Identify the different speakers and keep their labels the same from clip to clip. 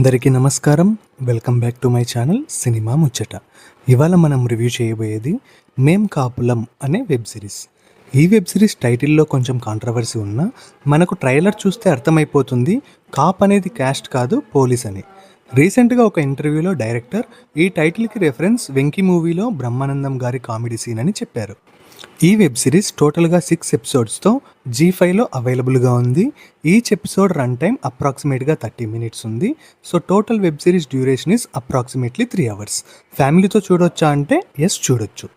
Speaker 1: అందరికీ నమస్కారం. Welcome back to my channel cinema ముచ్చట. ఇవాళ మనం రివ్యూ చేయబోయేది మేం కాపులం అనే వెబ్ సిరీస్. ఈ వెబ్ సిరీస్ టైటిల్లో కొంచెం కాంట్రవర్సీ ఉన్నా మనకు ట్రైలర్ చూస్తే అర్థమైపోతుంది కాప్ అనేది క్యాస్ట్ కాదు పోలీస్ అని. రీసెంట్గా ఒక ఇంటర్వ్యూలో డైరెక్టర్ ఈ టైటిల్కి రెఫరెన్స్ వెంకీ మూవీలో బ్రహ్మానందం గారి కామెడీ సీన్ అని చెప్పారు. ఈ వెబ్ సిరీస్ టోటల్గా 6 ఎపిసోడ్స్తో G5లో అవైలబుల్గా ఉంది. ఈచ్ ఎపిసోడ్ రన్ టైం అప్రాక్సిమేట్గా 30 minutes ఉంది. So total web series duration is approximately 3 hours. ఫ్యామిలీతో చూడొచ్చా అంటే ఎస్, చూడొచ్చు.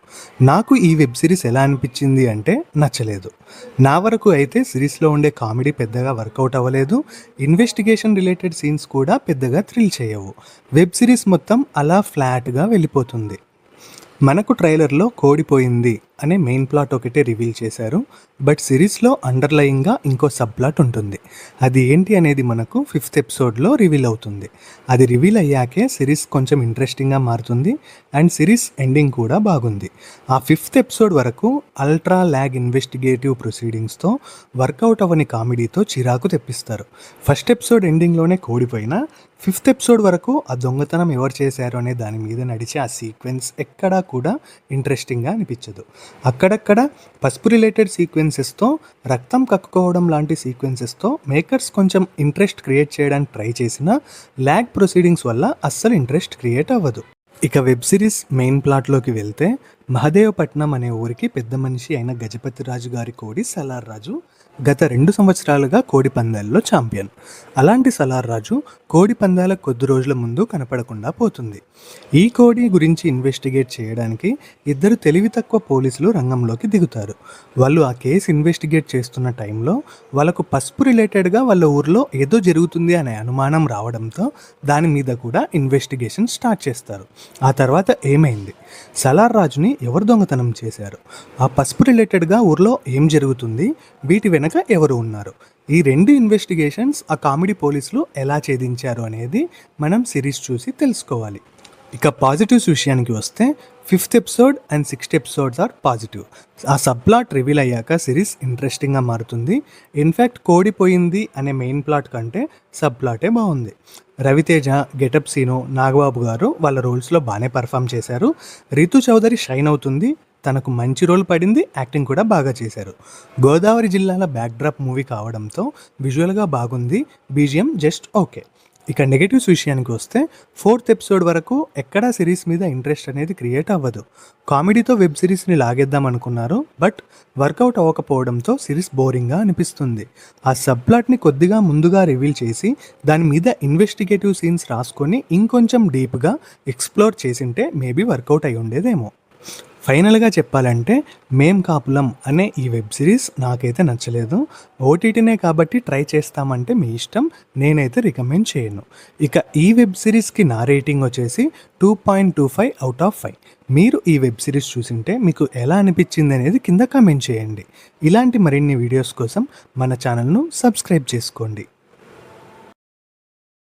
Speaker 1: నాకు ఈ వెబ్ సిరీస్ ఎలా అనిపించింది అంటే నచ్చలేదు. నా వరకు అయితే సిరీస్లో ఉండే కామెడీ పెద్దగా వర్కౌట్ అవ్వలేదు. ఇన్వెస్టిగేషన్ రిలేటెడ్ సీన్స్ కూడా పెద్దగా థ్రిల్ చేయవు. వెబ్ సిరీస్ మొత్తం అలా ఫ్లాట్గా వెళ్ళిపోతుంది. మనకు ట్రైలర్లో కోడిపోయింది అనే మెయిన్ ప్లాట్ ఒకటే రివీల్ చేశారు. బట్ సిరీస్లో అండర్లయింగ్గా ఇంకో సబ్ ప్లాట్ ఉంటుంది. అది ఏంటి అనేది మనకు 5th ఎపిసోడ్లో రివీల్ అవుతుంది. అది రివీల్ అయ్యాకే సిరీస్ కొంచెం ఇంట్రెస్టింగ్గా మారుతుంది. అండ్ సిరీస్ ఎండింగ్ కూడా బాగుంది. ఆ 5th ఎపిసోడ్ వరకు అల్ట్రా ల్యాగ్ ఇన్వెస్టిగేటివ్ ప్రొసీడింగ్స్తో వర్కౌట్ అవ్వని కామెడీతో చిరాకు తెప్పిస్తారు. ఫస్ట్ ఎపిసోడ్ ఎండింగ్లోనే కోడిపోయినా 5th ఎపిసోడ్ వరకు ఆ దొంగతనం ఎవరు చేశారు అనే దాని మీద నడిచే ఆ సీక్వెన్స్ ఎక్కడా కూడా ఇంట్రెస్టింగ్గా అనిపించదు. అక్కడక్కడ పసుపు రిలేటెడ్ సీక్వెన్సెస్తో, రక్తం కక్కుకోవడం లాంటి సీక్వెన్సెస్తో మేకర్స్ కొంచెం ఇంట్రెస్ట్ క్రియేట్ చేయడానికి ట్రై చేసినా ల్యాగ్ ప్రొసీడింగ్స్ వల్ల అస్సలు ఇంట్రెస్ట్ క్రియేట్ అవ్వదు. ఇక వెబ్ సిరీస్ మెయిన్ ప్లాట్లోకి వెళ్తే మహదేవపట్నం అనే ఊరికి పెద్ద మనిషి అయిన గజపతి రాజు గారి కోడి సలార్ రాజు గత 2 సంవత్సరాలుగా కోడి పందాల్లో ఛాంపియన్. అలాంటి సలార్ రాజు కోడి పందాల కొద్ది రోజుల ముందు కనపడకుండా పోతుంది. ఈ కోడి గురించి ఇన్వెస్టిగేట్ చేయడానికి 2 తెలివి తక్కువ పోలీసులు రంగంలోకి దిగుతారు. వాళ్ళు ఆ కేసు ఇన్వెస్టిగేట్ చేస్తున్న టైంలో వాళ్ళకు పసుపు రిలేటెడ్గా వాళ్ళ ఊర్లో ఏదో జరుగుతుంది అనే అనుమానం రావడంతో దాని మీద కూడా ఇన్వెస్టిగేషన్ స్టార్ట్ చేస్తారు. ఆ తర్వాత ఏమైంది, సలార్ రాజుని ఎవరు దొంగతనం చేశారు, ఆ పసుపు రిలేటెడ్గా ఊర్లో ఏం జరుగుతుంది, వీటి వెనక ఎవరు ఉన్నారు, ఈ 2 ఇన్వెస్టిగేషన్స్ ఆ కామెడీ పోలీసులు ఎలా ఛేదించారు అనేది మనం సిరీస్ చూసి తెలుసుకోవాలి. ఇక పాజిటివ్స్ విషయానికి వస్తే 5th episode and 6th episodes are positive. ఆ సబ్ ప్లాట్ రివీల్ అయ్యాక సిరీస్ ఇంట్రెస్టింగ్గా మారుతుంది. ఇన్ఫ్యాక్ట్ కోడిపోయింది అనే మెయిన్ ప్లాట్ కంటే సబ్ ప్లాటే బాగుంది. రవితేజ, గెటప్ సీను, నాగబాబు గారు వాళ్ళ రోల్స్లో బాగానే పర్ఫామ్ చేశారు. రితు చౌదరి షైన్ అవుతుంది. తనకు మంచి రోల్ పడింది, యాక్టింగ్ కూడా బాగా చేశారు. గోదావరి జిల్లాల బ్యాక్డ్రాప్ మూవీ కావడంతో విజువల్గా బాగుంది, బీజిఎం జస్ట్ ఓకే. ఇక నెగటివ్స్ విషయానికి వస్తే 4th ఎపిసోడ్ వరకు ఎక్కడా సిరీస్ మీద ఇంట్రెస్ట్ అనేది క్రియేట్ అవ్వదు. కామెడీతో వెబ్ సిరీస్ని లాగేద్దాం అనుకున్నారు, బట్ వర్కౌట్ అవ్వకపోవడంతో సిరీస్ బోరింగ్గా అనిపిస్తుంది. ఆ సబ్ ప్లాట్ని కొద్దిగా ముందుగా రివీల్ చేసి దాని మీద ఇన్వెస్టిగేటివ్ సీన్స్ రాసుకొని ఇంకొంచెం డీప్గా ఎక్స్ప్లోర్ చేసింటే మేబీ వర్కౌట్ అయి ఉండేదేమో. ఫైనల్గా చెప్పాలంటే మేం కాపులం అనే ఈ వెబ్ సిరీస్ నాకైతే నచ్చలేదు. ఓటీటీనే కాబట్టి ట్రై చేస్తామంటే మీ ఇష్టం, నేనైతే రికమెండ్ చేయను. ఇక ఈ వెబ్ సిరీస్కి నా రేటింగ్ వచ్చేసి 2.25 out of 5. మీరు ఈ వెబ్ సిరీస్ చూసింటే మీకు ఎలా అనిపించింది అనేది కింద కామెంట్ చేయండి. ఇలాంటి మరిన్ని వీడియోస్ కోసం మన ఛానల్ను సబ్స్క్రైబ్ చేసుకోండి.